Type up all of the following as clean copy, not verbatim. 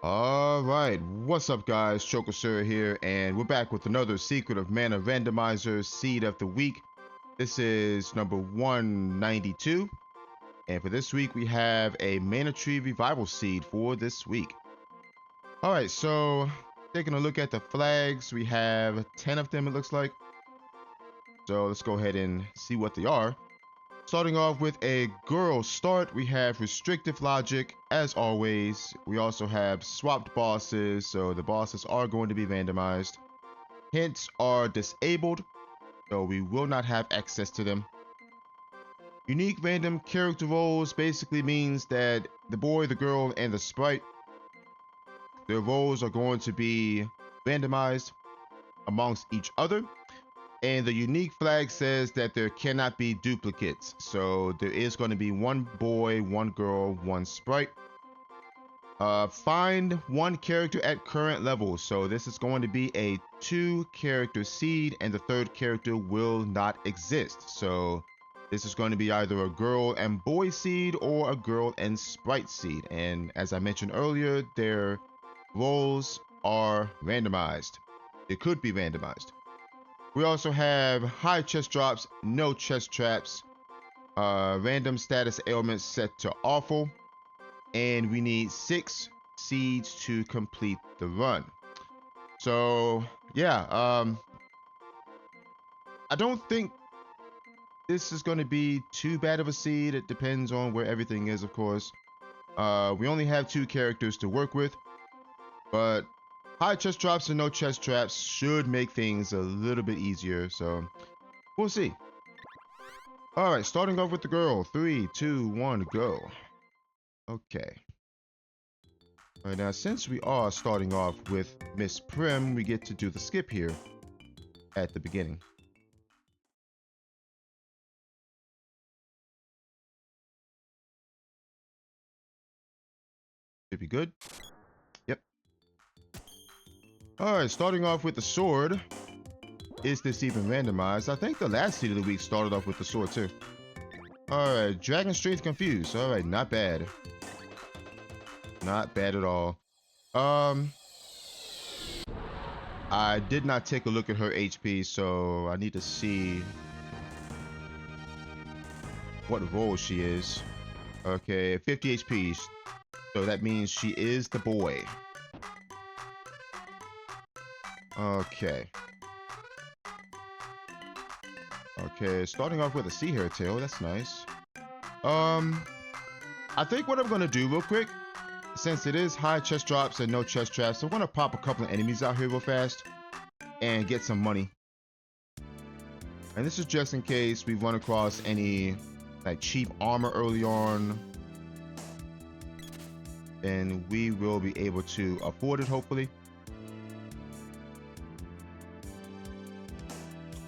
All right, what's up, guys? Chokosura here, and we're back with another Secret of Mana Randomizer Seed of the Week. This is number 192, and for this week, we have a Mana Tree Revival Seed for this week. All right, so taking a look at the flags, we have 10 of them, it looks like. So let's go ahead and see what they are. Starting off with a girl start, we have restrictive logic, as always. We also have swapped bosses, so the bosses are going to be randomized. Hints are disabled, so we will not have access to them. Unique random character roles basically means that the boy, the girl, and the sprite, their roles are going to be randomized amongst each other. And the unique flag says that there cannot be duplicates. So there is going to be one boy, one girl, one sprite. Find one character at current level. So this is going to be a 2-character seed, and the third character will not exist. So this is going to be either a girl and boy seed or a girl and sprite seed. And as I mentioned earlier, their roles are randomized. They could be randomized. We also have high chest drops, no chest traps, random status ailments set to awful, and we need 6 seeds to complete the run. So yeah, I don't think this is going to be too bad of a seed. It depends on where everything is, of course. We only have 2 characters to work with, but high chest drops and no chest traps should make things a little bit easier, so we'll see. All right, starting off with the girl. 3, 2, 1, go. Okay. All right, now since we are starting off with Miss Prim, we get to do the skip here at the beginning. Should be good. Yep. All right, starting off with the sword. Is this even randomized? I think the last seed of the week started off with the sword too. All right, Dragon Strength Confused. All right, not bad. Not bad at all. I did not take a look at her HP, so I need to see what role she is. Okay, 50 HP. So that means she is the boy. Okay. Okay, starting off with a sea hare tail. That's nice. I think what I'm gonna do real quick, since it is high chest drops and no chest traps, I'm gonna pop a couple of enemies out here real fast and get some money. And this is just in case we run across any like cheap armor early on, and we will be able to afford it, hopefully.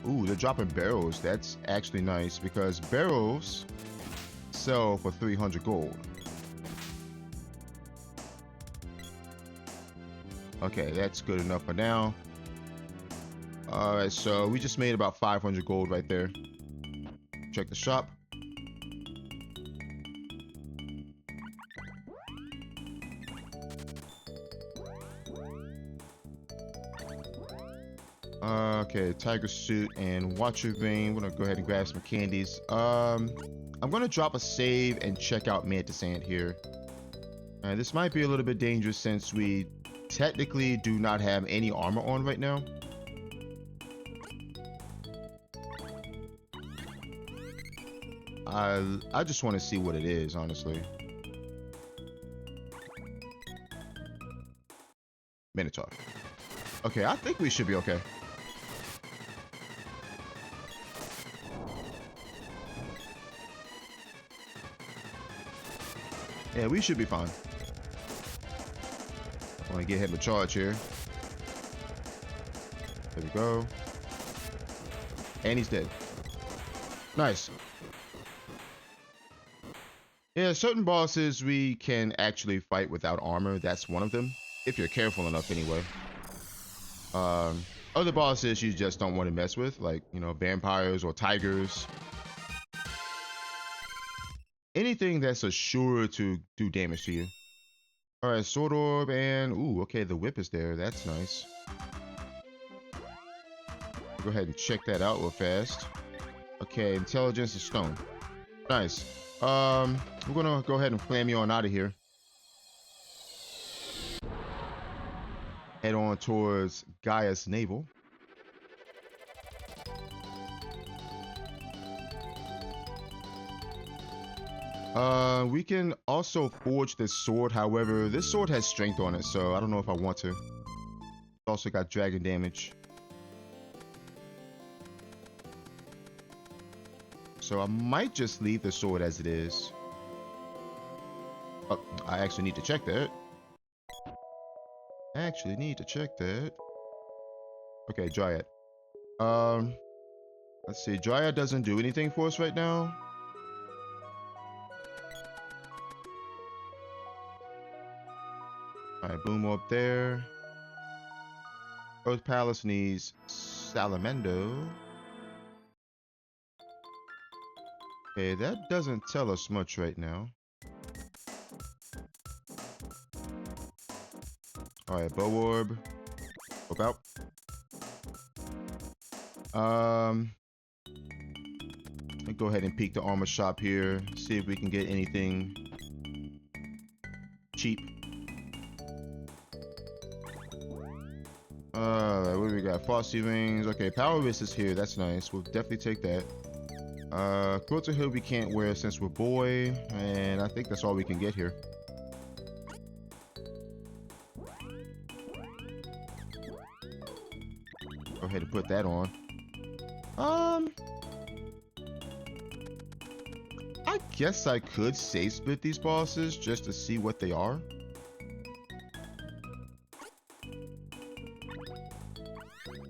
Ooh, they're dropping barrels. That's actually nice because barrels sell for 300 gold. Okay, that's good enough for now. All right, so we just made about 500 gold right there. Check the shop. Okay, tiger suit and watcher vein. We're gonna go ahead and grab some candies. I'm gonna drop a save and check out Mantis Ant here. This might be a little bit dangerous since we technically do not have any armor on right now. I just want to see what it is, honestly. Minotaur. Okay, I think we should be okay. Yeah, we should be fine. I want to get him a charge here. There we go. And he's dead. Nice. Yeah, certain bosses we can actually fight without armor. That's one of them, if you're careful enough anyway. Other bosses you just don't want to mess with, like, you know, vampires or tigers. anything that's assured to do damage to you. All right, sword orb and ooh, okay, the whip is there. That's nice. Go ahead and check that out real fast. Okay, intelligence is stone. Nice. We're gonna go ahead and flam you on out of here. Head on towards Gaia's navel. We can also forge this sword. However, this sword has strength on it, so I don't know if I want to. It's also got dragon damage. So I might just leave the sword as it is. Oh, I actually need to check that. Okay, Dryad. Let's see. Dryad doesn't do anything for us right now. Alright, boom up there. Earth Palace needs Salamendo. Okay, that doesn't tell us much right now. Alright, Bow Orb. Hope out. Let's go ahead and peek the armor shop here. See if we can get anything cheap. What do we got? Frosty Wings. Okay, Power Wrist is here. That's nice. We'll definitely take that. Quilter Hood we can't wear since we're boy. And I think that's all we can get here. Go ahead and put that on. I guess I could save split these bosses just to see what they are.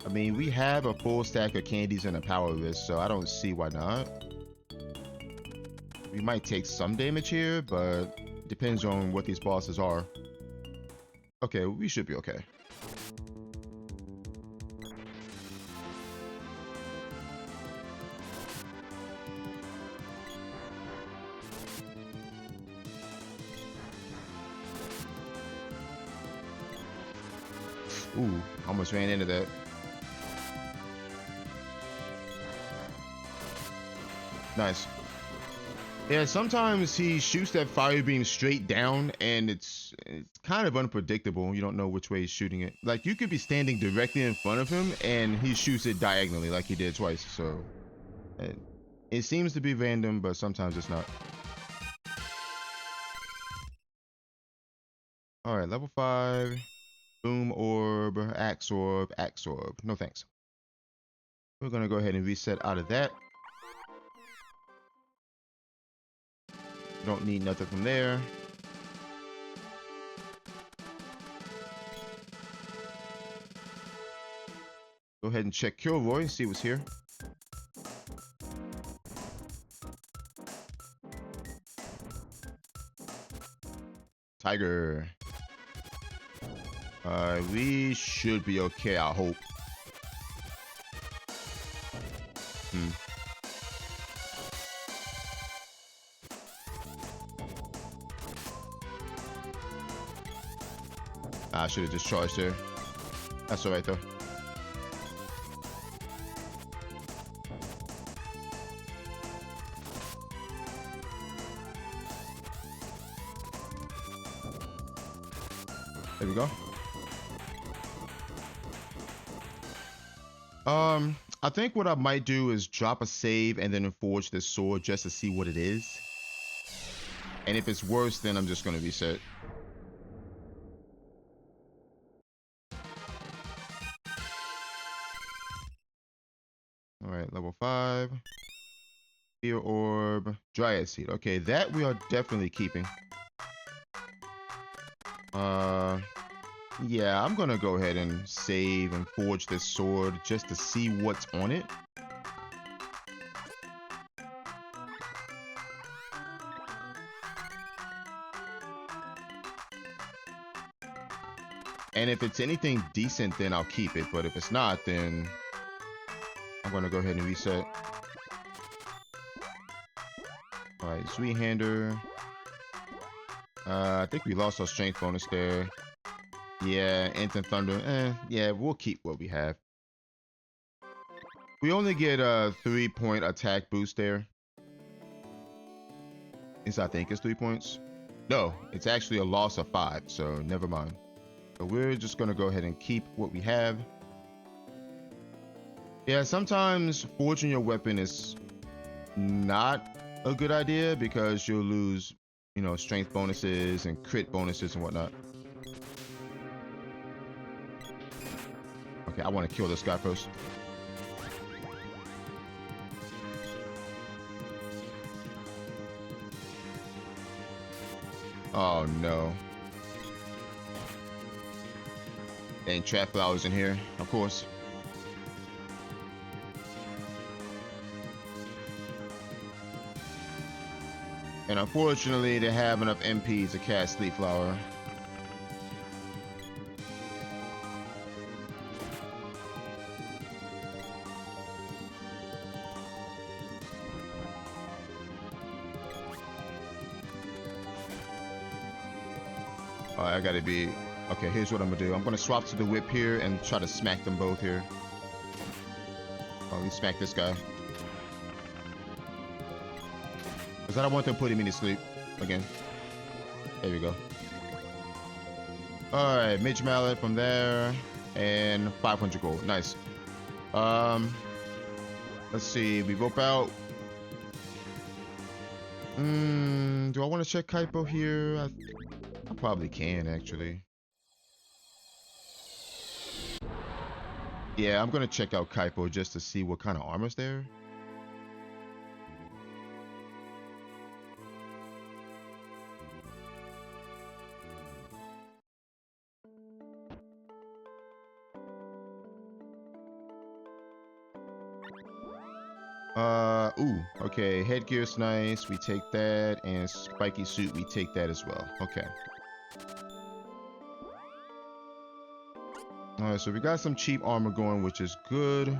I mean, we have a full stack of candies and a power wrist, so I don't see why not. We might take some damage here, but it depends on what these bosses are. Okay, we should be okay. Ooh, almost ran into that. Nice. Yeah, sometimes he shoots that fire beam straight down, and it's kind of unpredictable. You don't know which way he's shooting it. Like, you could be standing directly in front of him, and he shoots it diagonally like he did twice. So, it seems to be random, but sometimes it's not. Alright, level 5. Boom Orb, Axe Orb, Axe Orb. No thanks. We're going to go ahead and reset out of that. Don't need nothing from there. Go ahead and check Kilroy, see what's here. Tiger. We should be okay, I hope. I should have just charged there. That's alright though. There we go. I think what I might do is drop a save and then forge this sword just to see what it is. And if it's worse, then I'm just gonna reset. Alright, level 5. Fear Orb. Dryad Seed. Okay, that we are definitely keeping. Yeah, I'm gonna go ahead and save and forge this sword just to see what's on it. And if it's anything decent, then I'll keep it. But if it's not, then I'm gonna go ahead and reset. Alright, Sweet Hander. I think we lost our strength bonus there. Yeah, Instant Thunder. Yeah, we'll keep what we have. We only get a 3-point attack boost there. I think it's 3 points. No, it's actually a loss of 5, so never mind. So we're just gonna go ahead and keep what we have. Yeah, sometimes forging your weapon is not a good idea because you'll lose, you know, strength bonuses and crit bonuses and whatnot. Okay, I want to kill this guy first. Oh no. Ain't trap flowers in here, of course. And unfortunately, they have enough MP to cast Sleep Flower. I gotta be... Okay, here's what I'm gonna do. I'm gonna swap to the whip here and try to smack them both here. Oh, let me smack this guy. Because I don't want them putting me to sleep again. There we go. Alright, Mage Mallet from there. And 500 gold. Nice. Let's see. We rope out. Do I want to check Kaipo here? I probably can, actually. Yeah, I'm gonna check out Kaipo just to see what kind of armor's there. Ooh, okay, headgear's nice, we take that, and spiky suit, we take that as well. Okay. Alright, so we got some cheap armor going, which is good.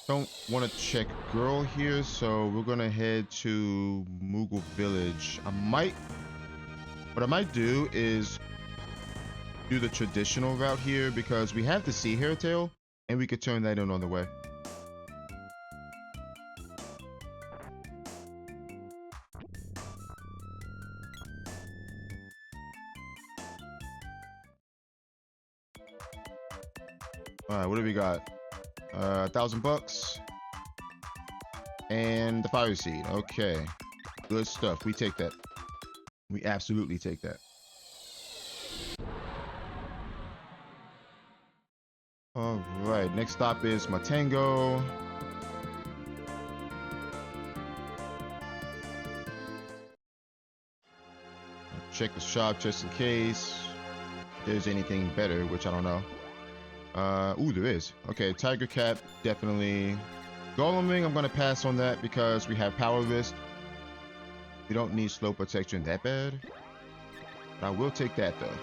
Don't want to check girl here, so we're gonna head to Moogle Village. What I might do is do the traditional route here because we have the Sea Hare tail, and we could turn that in on the way. All right, what do we got? $1,000 and the fire seed. Okay, good stuff. We take that. We absolutely take that. All right, next stop is Matango. Check the shop just in case there's anything better, which I don't know. Ooh, there is. Okay, Tiger Cap, definitely. Golem Ring, I'm gonna pass on that because we have Power Wrist. We don't need slow protection that bad. But I will take that though.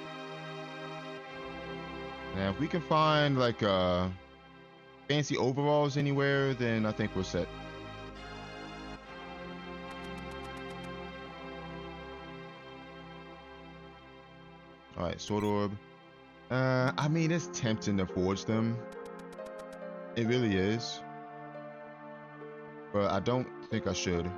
Now, if we can find like fancy overalls anywhere, then I think we're set. All right, Sword Orb. I mean, it's tempting to forge them. It really is. But I don't think I should.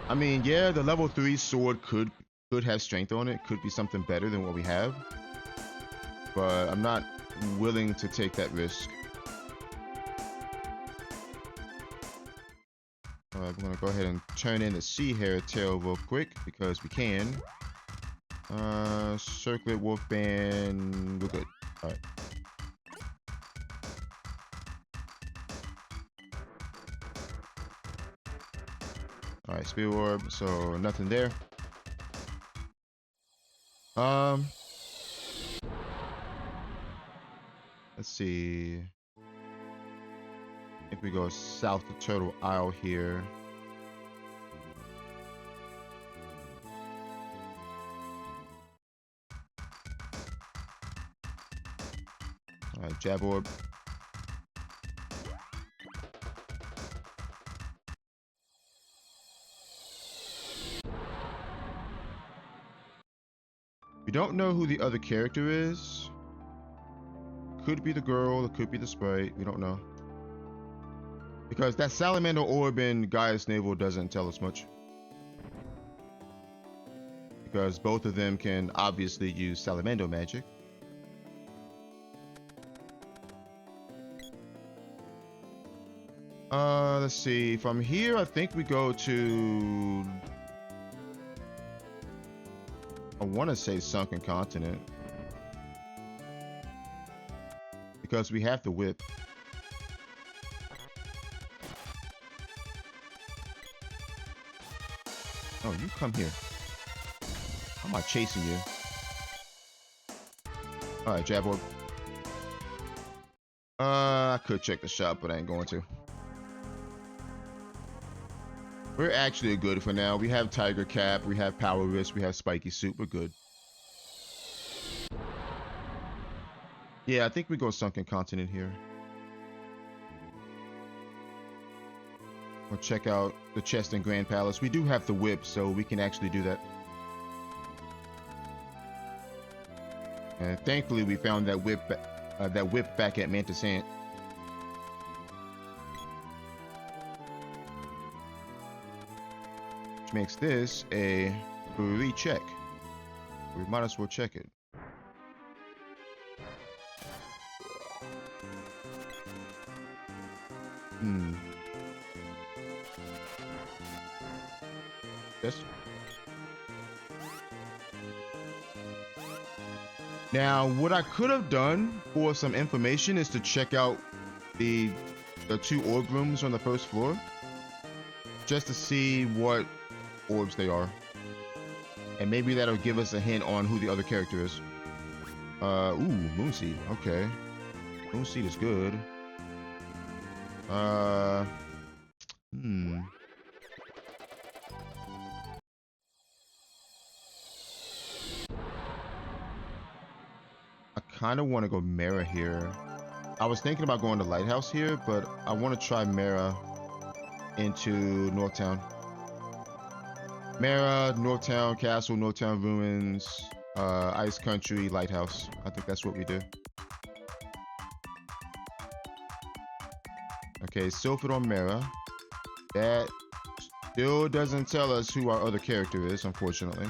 I mean, yeah, the level 3 sword could have strength on it. Could be something better than what we have. But I'm not willing to take that risk. Alright, we're gonna go ahead and turn in the Sea Hare tail real quick because we can. Circlet Wolfband, we're good. Alright. Alright, Spear Orb, so nothing there. Let's see. think we go south to Turtle Isle here. All right, jab orb. We don't know who the other character is. Could be the girl, it could be the sprite. We don't know. Because that salamander orb in Gaia's Navel doesn't tell us much. Because both of them can obviously use salamander magic. Let's see. From here, I think we go to... I want to say Sunken Continent. Because we have the whip. Oh, you come here. I'm not chasing you. Alright, jab orb. I could check the shop, but I ain't going to. We're actually good for now. We have Tiger Cap, we have Power Wrist, we have Spiky Suit. We're good. Yeah, I think we go Sunken Continent here. We'll check out the chest in Grand Palace. We do have the whip, so we can actually do that. And thankfully, we found that whip back at Mantis Ant. Which makes this a free check. We might as well check it. Yes. Now, what I could have done for some information is to check out the two orb rooms on the first floor, just to see what orbs they are, and maybe that'll give us a hint on who the other character is. Ooh, Moonseed. Okay, Moonseed is good. I kind of want to go Mara here. I was thinking about going to Lighthouse here, but I want to try Mara into Northtown. Mara, Northtown Castle, Northtown Ruins, Ice Country, Lighthouse. I think that's what we do. Okay, Sylphid on Mara. That still doesn't tell us who our other character is, unfortunately.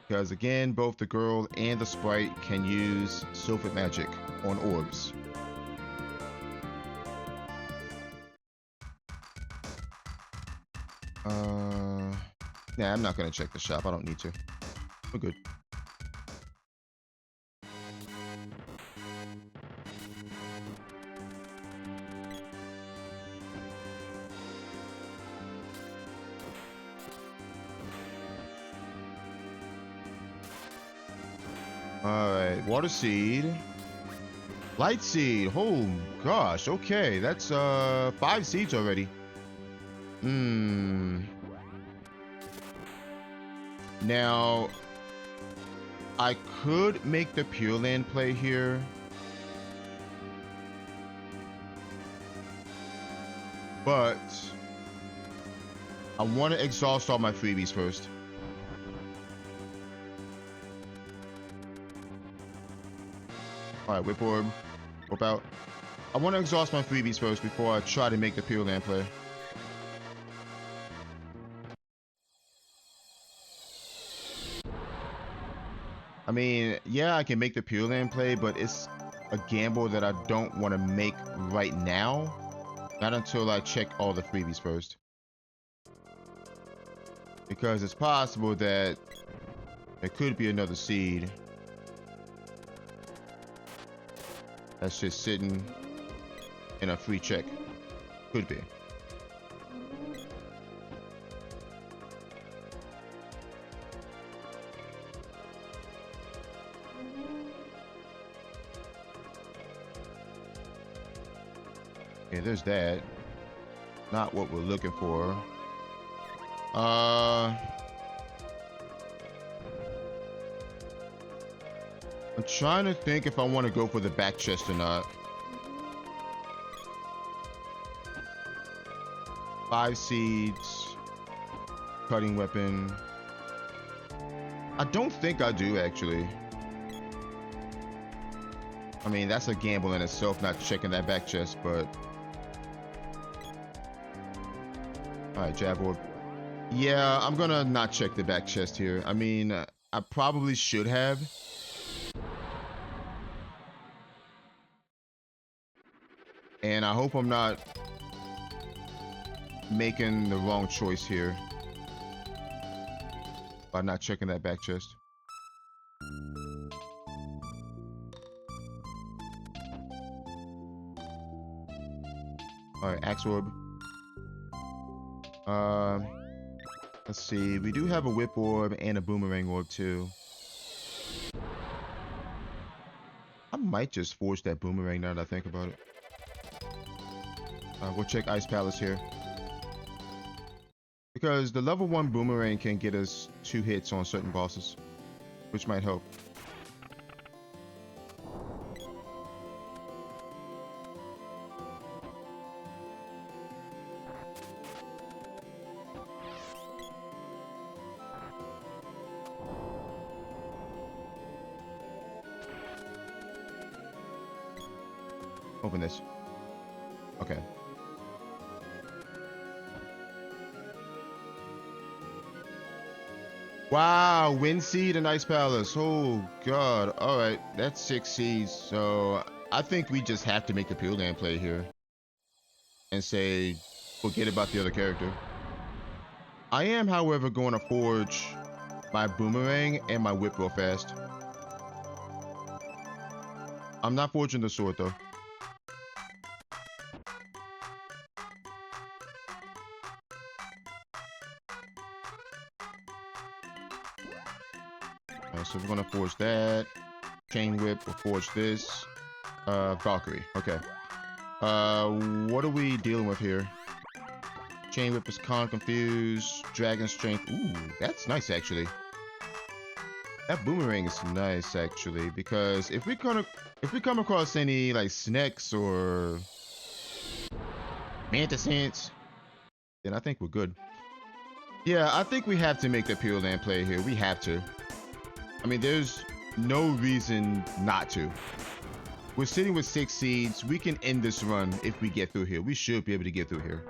Because again, both the girl and the sprite can use Sylphid magic on orbs. Nah, I'm not gonna check the shop. I don't need to. We're good. Alright, Water Seed. Light Seed. Oh gosh, okay. That's 5 seeds already. Now, I could make the Pure Land play here. But I want to exhaust all my freebies first. Alright, Whip Orb. Whip out. I want to exhaust my freebies first before I try to make the Pure Land play. I mean, yeah, I can make the Pure Land play, but it's a gamble that I don't want to make right now. Not until I check all the freebies first. Because it's possible that there could be another seed that's just sitting in a free check. Could be. Okay, there's that. Not what we're looking for. I'm trying to think if I want to go for the back chest or not. 5 seeds. Cutting weapon. I don't think I do, actually. I mean, that's a gamble in itself, not checking that back chest, but... Alright, jab orb. Yeah, I'm gonna not check the back chest here. I mean, I probably should have. And I hope I'm not making the wrong choice here by not checking that back chest. Alright, axe orb. Let's see. We do have a whip orb and a boomerang orb too. I might just forge that boomerang now that I think about it. We'll check Ice Palace here. Because the level 1 boomerang can get us 2 hits on certain bosses, which might help. Open this. Okay. Wow, Wind Seed and Ice Palace. Oh god. Alright, that's 6 seeds. So I think we just have to make the Pure Land play here. And say, forget about the other character. I am, however, going to forge my boomerang and my whip real fast. I'm not forging the sword though. Alright, so we're gonna forge that. Chain whip, we'll forge this. Valkyrie, okay. What are we dealing with here? Chain whip is confused. Dragon strength, ooh, that's nice actually. That boomerang is nice actually, because if we come across any like snakes or mantis ants, then I think we're good. Yeah, I think we have to make the Pure Land play here. We have to. I mean, there's no reason not to. We're sitting with 6 seeds. We can end this run if we get through here. We should be able to get through here.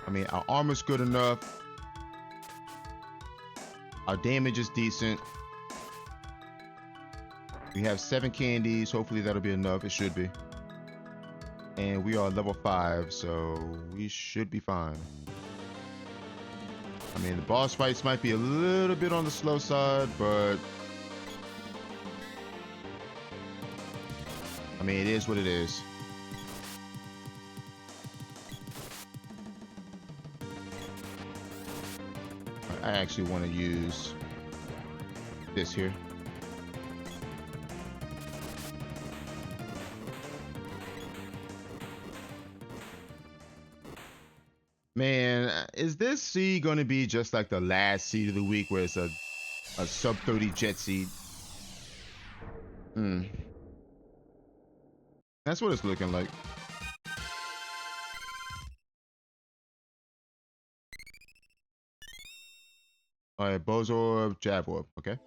I mean, our armor's good enough. Our damage is decent. We have 7 candies. Hopefully that'll be enough. It should be. And we are level 5, so we should be fine. I mean, the boss fights might be a little bit on the slow side, but... I mean, it is what it is. I actually want to use this here. Man, is this seed going to be just like the last seed of the week where it's a sub 30 jet seed? That's what it's looking like. Alright, Bows Orb, Jab Orb, okay.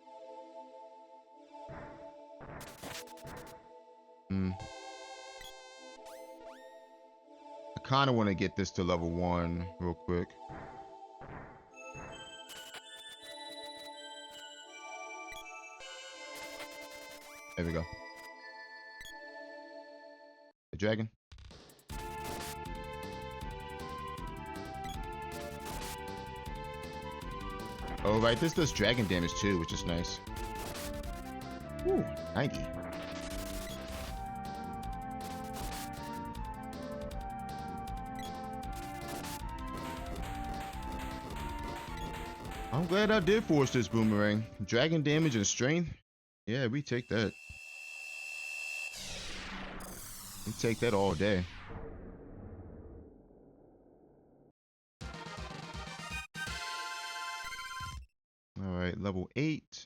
I kind of want to get this to level 1 real quick. There we go. The dragon. Oh, right, this does dragon damage too, which is nice. Ooh, 90. I'm glad I did force this boomerang. Dragon damage and strength? Yeah, we take that. You take that all day. All right, level 8.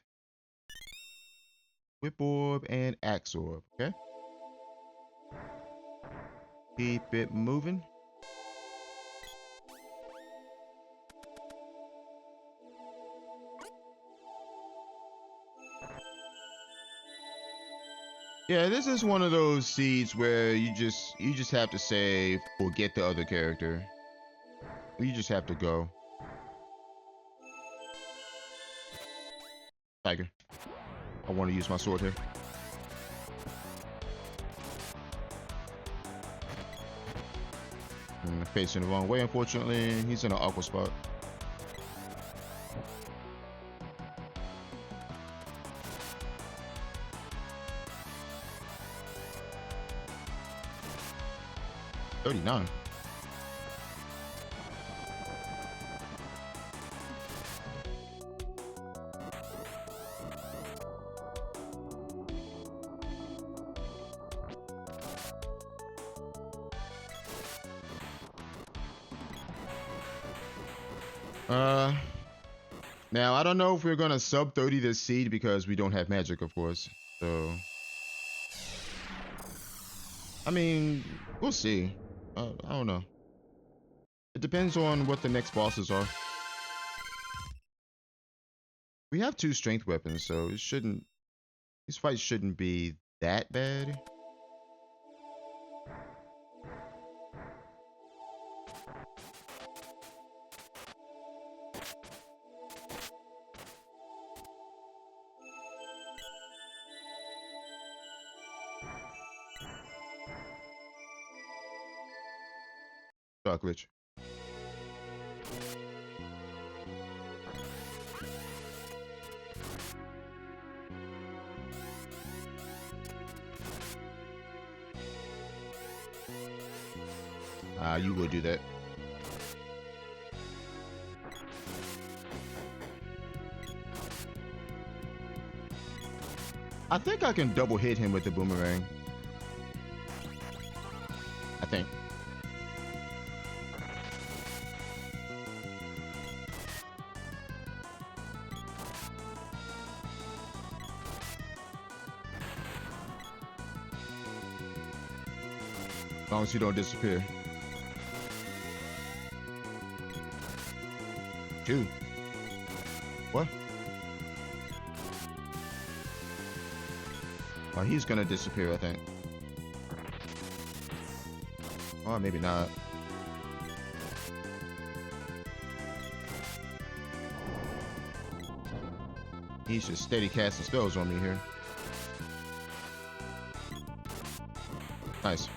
Whip Orb and Axe Orb. Okay. Keep it moving. Yeah, this is one of those seeds where you just have to say forget the other character. You just have to go. Tiger. I want to use my sword here. Facing the wrong way, unfortunately. He's in an awkward spot. $39. Now I don't know if we're gonna sub 30 this seed because we don't have magic, of course. So, I mean, we'll see. I don't know. It depends on what the next bosses are. We have 2 strength weapons, so it shouldn't. These fights shouldn't be that bad. Glitch. You will do that. I think I can double hit him with the boomerang. I think. As long as you don't disappear. 2. What? Oh, he's gonna disappear, I think. Or maybe not. He's just steady casting spells on me here. Nice.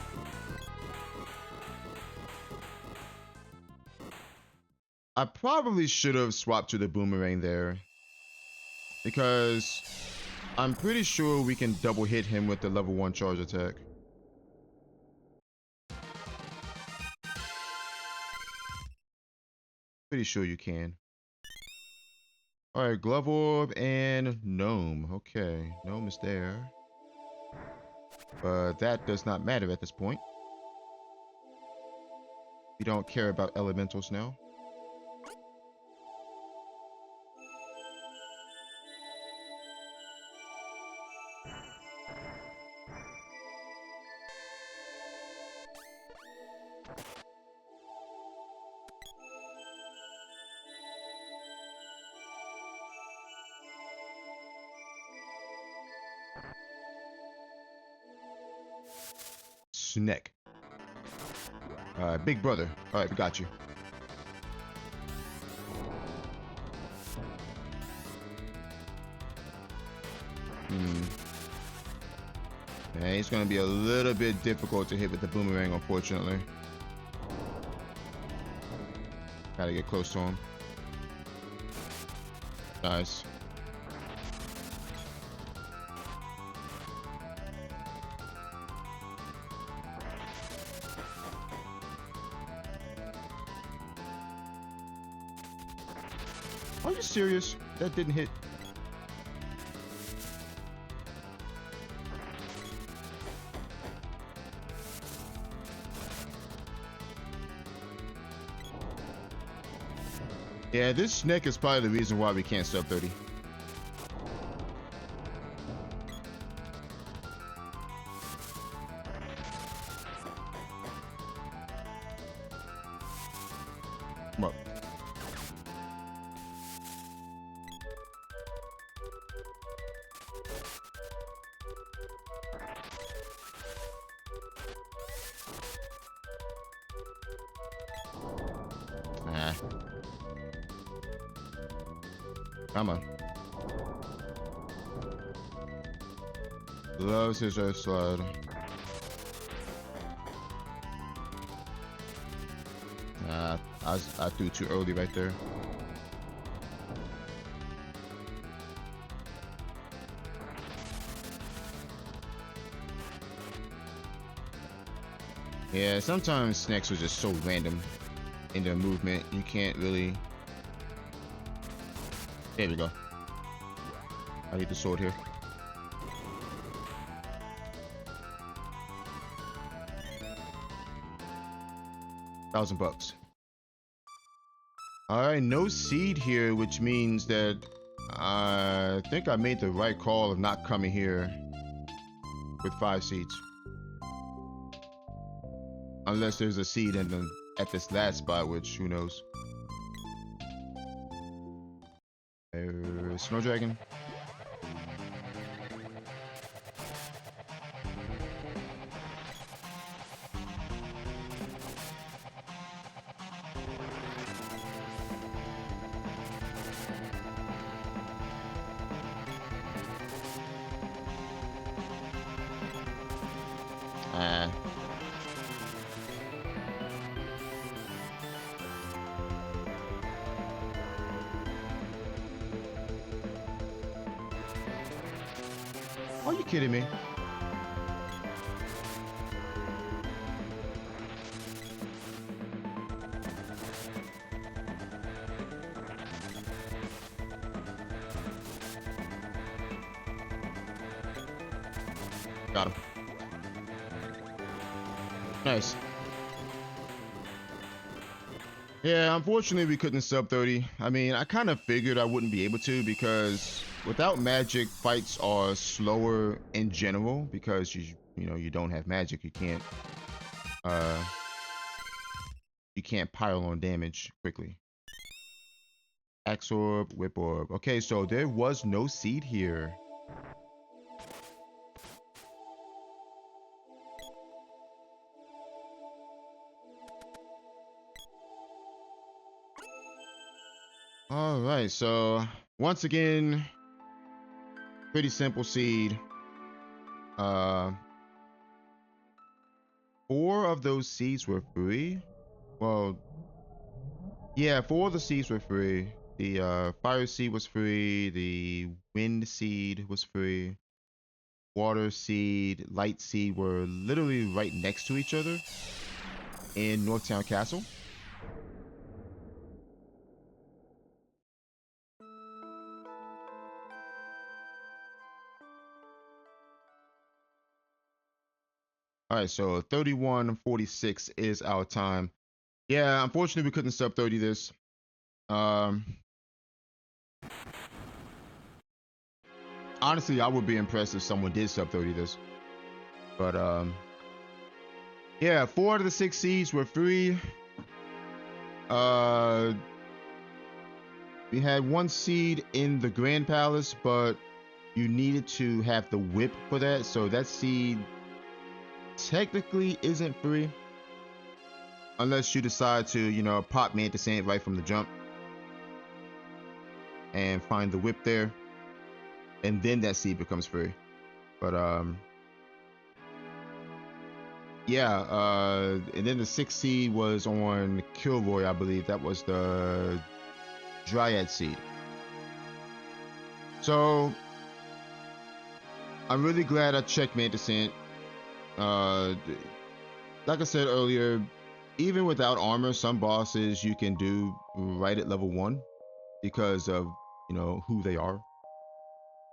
I probably should have swapped to the boomerang there, because I'm pretty sure we can double hit him with the level 1 charge attack. Pretty sure you can. Alright, Glove Orb and Gnome. Okay, Gnome is there. But that does not matter at this point. We don't care about elementals now. Neck. Big brother. All right, we got you. Yeah, it's gonna be a little bit difficult to hit with the boomerang, unfortunately. Gotta get close to him. Nice. Are you serious? That didn't hit. Yeah, this snake is probably the reason why we can't sub 30. Come up. Nah. Come on. Loves his earth slide. Nah, I threw too early right there. Yeah, sometimes snakes are just so random in their movement. You can't really. There we go. I need the sword here. $1,000. All right, no seed here, which means that I think I made the right call of not coming here with 5 seeds. Unless there's a seed in the, at this last spot, which who knows. Snow Dragon. Ah. Are you kidding me? Got him. Nice. Yeah, unfortunately we couldn't sub 30. I mean, I kind of figured I wouldn't be able to because without magic, fights are slower in general because you know you don't have magic. Uh you can't pile on damage quickly. Axe orb, whip orb. Okay, so there was no seed here. All right, so once again, pretty simple seed. Uh, 4 of those seeds were free. Well, yeah, 4 of the seeds were free. The fire seed was free. The wind seed was free. Water seed, light seed were literally right next to each other in Northtown Castle. All right, so 31:46 is our time. Yeah, unfortunately we couldn't sub 30 this. Um, honestly, I would be impressed if someone did sub 30 this. But yeah, 4 out of the 6 seeds were free. Uh, we had 1 seed in the Grand Palace, but you needed to have the whip for that, so that seed technically isn't free unless you decide to, you know, pop Manta Sand right from the jump and find the whip there, and then that seed becomes free. But yeah, and then the 6th seed was on Kilroy, I believe. That was the Dryad seed. So I'm really glad I checked Manta Sand. Like I said earlier, even without armor, some bosses you can do right at level 1 because of, you know, who they are.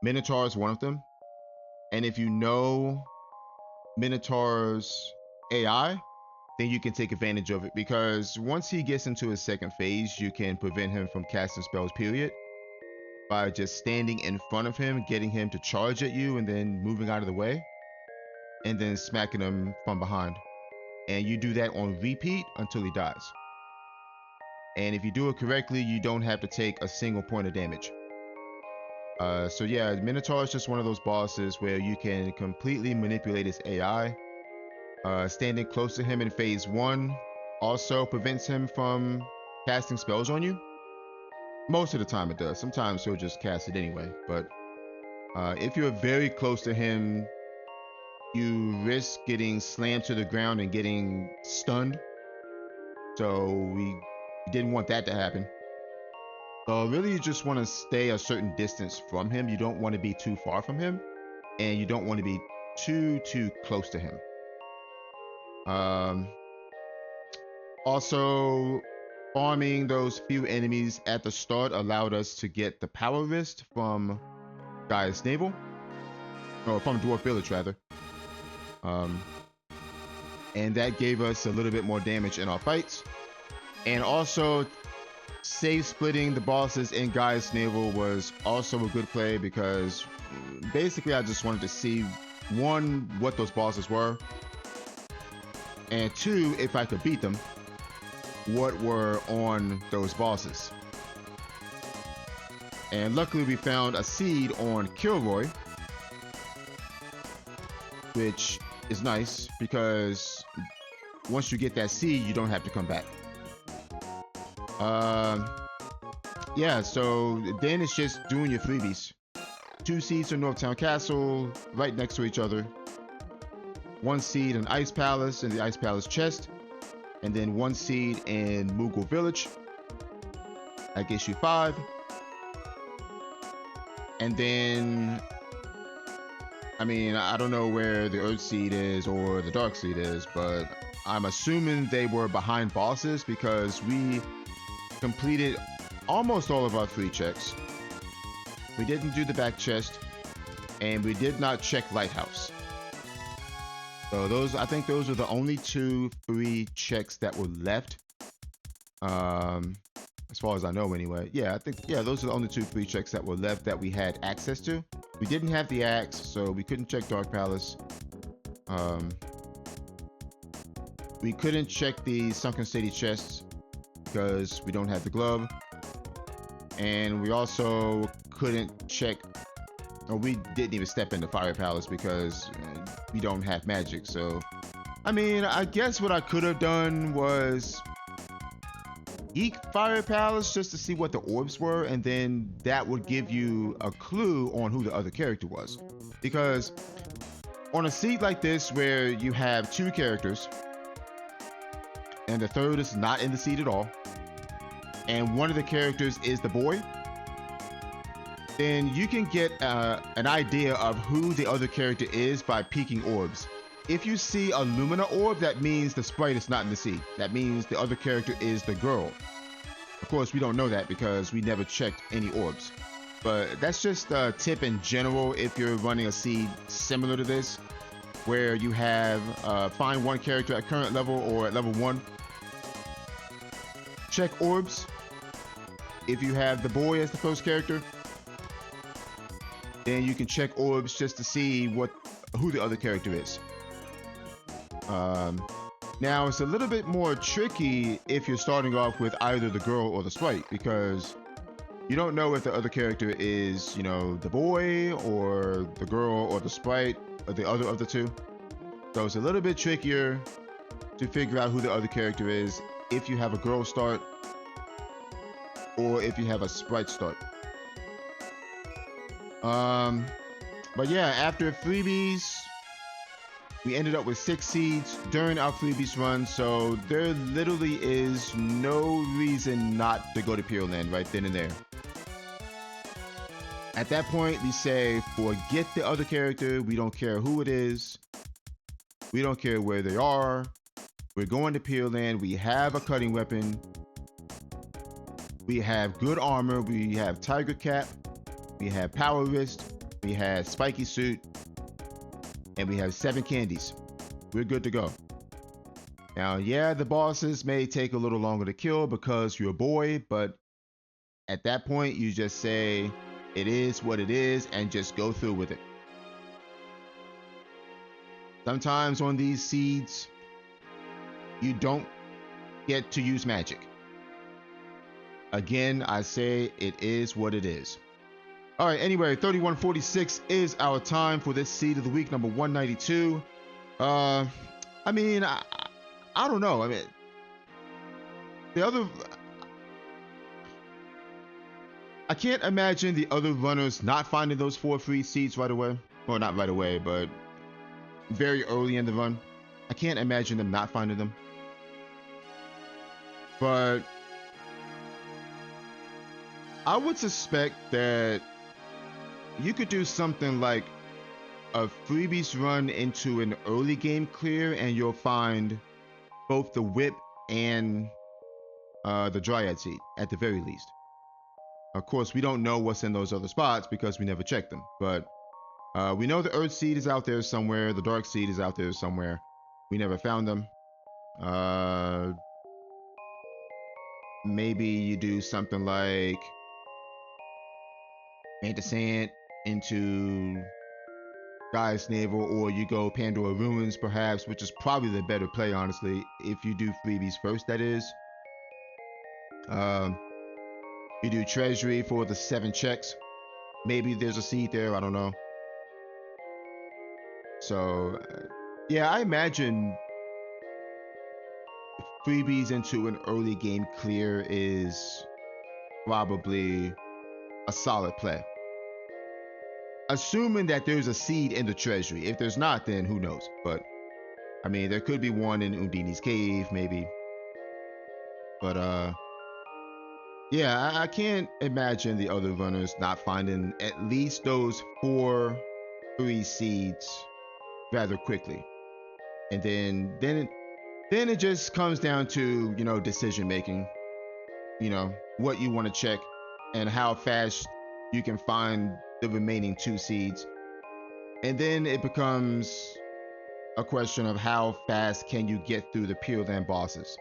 Minotaur is one of them. And if you know Minotaur's AI, then you can take advantage of it, because once he gets into his second phase, you can prevent him from casting spells, period, by just standing in front of him, getting him to charge at you, and then moving out of the way, and then smacking him from behind. And you do that on repeat until he dies. And if you do it correctly, you don't have to take a single point of damage. So yeah, Minotaur is just one of those bosses where you can completely manipulate his AI. Standing close to him in phase 1 also prevents him from casting spells on you. Most of the time it does. Sometimes he'll just cast it anyway. But if you're very close to him, you risk getting slammed to the ground and getting stunned. So we didn't want that to happen. So really you just want to stay a certain distance from him. You don't want to be too far from him, and you don't want to be too close to him. Also, farming those few enemies at the start allowed us to get the power wrist from Gaia's Navel, or from Dwarf Village rather. And that gave us a little bit more damage in our fights. And also, save splitting the bosses in Gaia's Navel was also a good play, because basically I just wanted to see, 1, what those bosses were, and 2, if I could beat them, what were on those bosses. And luckily we found a seed on Kilroy, which is nice, because once you get that seed, you don't have to come back. Yeah, so then it's just doing your freebies. 2 seeds in Northtown Castle, right next to each other. 1 seed in Ice Palace, in the Ice Palace chest. And then 1 seed in Moogle Village. That gets you 5. And then, I mean, I don't know where the Earth Seed is or the Dark Seed is, but I'm assuming they were behind bosses, because we completed almost all of our 3 checks. We didn't do the back chest, and we did not check Lighthouse. So those, I think those are the only 2 free checks that were left. As far as I know anyway. Yeah, I think, yeah, those are the only 2 free checks that were left that we had access to. We didn't have the axe, so we couldn't check Dark Palace. We couldn't check the Sunken City chests because we don't have the glove. And we also couldn't check, or we didn't even step into Fire Palace because we don't have magic. So, I mean, I guess what I could have done was geek Fire Palace just to see what the orbs were, and then that would give you a clue on who the other character was. Because on a seed like this where you have 2 characters and the third is not in the seed at all, and one of the characters is the boy, then you can get an idea of who the other character is by peeking orbs. If you see a Lumina orb, that means the sprite is not in the seed. That means the other character is the girl. Of course, we don't know that because we never checked any orbs. But that's just a tip in general if you're running a seed similar to this, where you have find one character at current level or at level 1. Check orbs. If you have the boy as the first character, then you can check orbs just to see who the other character is. Now it's a little bit more tricky if you're starting off with either the girl or the sprite, because you don't know if the other character is, you know, the boy or the girl or the sprite or the other of the 2. So it's a little bit trickier to figure out who the other character is if you have a girl start or if you have a sprite start. But yeah, after freebies, we ended up with 6 seeds during our freebies run, so there literally is no reason not to go to Pure Land right then and there. At that point, we say, forget the other character. We don't care who it is. We don't care where they are. We're going to Pure Land. We have a cutting weapon. We have good armor. We have Tiger Cap. We have Power Wrist. We have Spiky Suit. And we have 7 candies. We're good to go. Now, yeah, the bosses may take a little longer to kill because you're a boy, but at that point, you just say it is what it is and just go through with it. Sometimes on these seeds, you don't get to use magic. Again, I say it is what it is. All right, anyway, 3146 is our time for this seed of the week, number 192. I mean, I don't know. I mean, the other, I can't imagine the other runners not finding those 4 free seeds right away. Well, not right away, but very early in the run. I can't imagine them not finding them. But I would suspect that you could do something like a freebies run into an early game clear, and you'll find both the whip and the dryad seed at the very least. Of course, we don't know what's in those other spots because we never checked them, but we know the earth seed is out there somewhere, the dark seed is out there somewhere. We never found them. Maybe you do something like Fantasant into Guy's Navel, or you go Pandora Ruins perhaps, which is probably the better play, honestly, if you do freebies first, that is. You do Treasury for the 7 checks. Maybe there's a seed there, I don't know. So, yeah, I imagine freebies into an early game clear is probably a solid play. Assuming that there's a seed in the treasury. If there's not, then who knows? But, I mean, there could be one in Undini's cave, maybe. But, yeah, I can't imagine the other runners not finding at least those 4 free seeds rather quickly. And then it just comes down to, you know, decision making, you know, what you want to check and how fast you can find the remaining 2 seeds. And then it becomes a question of how fast can you get through the Pure Land bosses.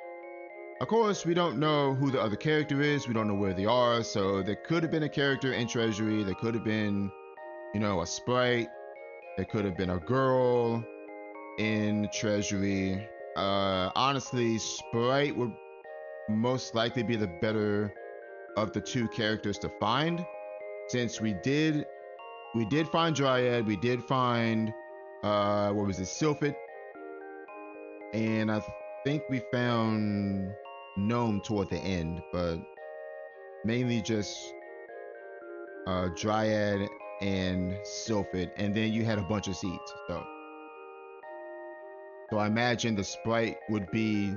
Of course, we don't know who the other character is. We don't know where they are. So there could have been a character in Treasury. There could have been, you know, a sprite. There could have been a girl in Treasury. Honestly, sprite would most likely be the better of the 2 characters to find, since we did find Dryad, we did find what was it, Sylphid, and I think we found Gnome toward the end, but mainly just Dryad and Sylphid, and then you had a bunch of seeds. So I imagine the sprite would be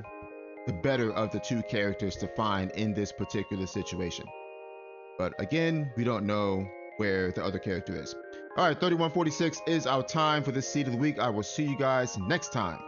the better of the 2 characters to find in this particular situation. But again, we don't know where the other character is. All right, 3146 is our time for this seed of the week. I will see you guys next time.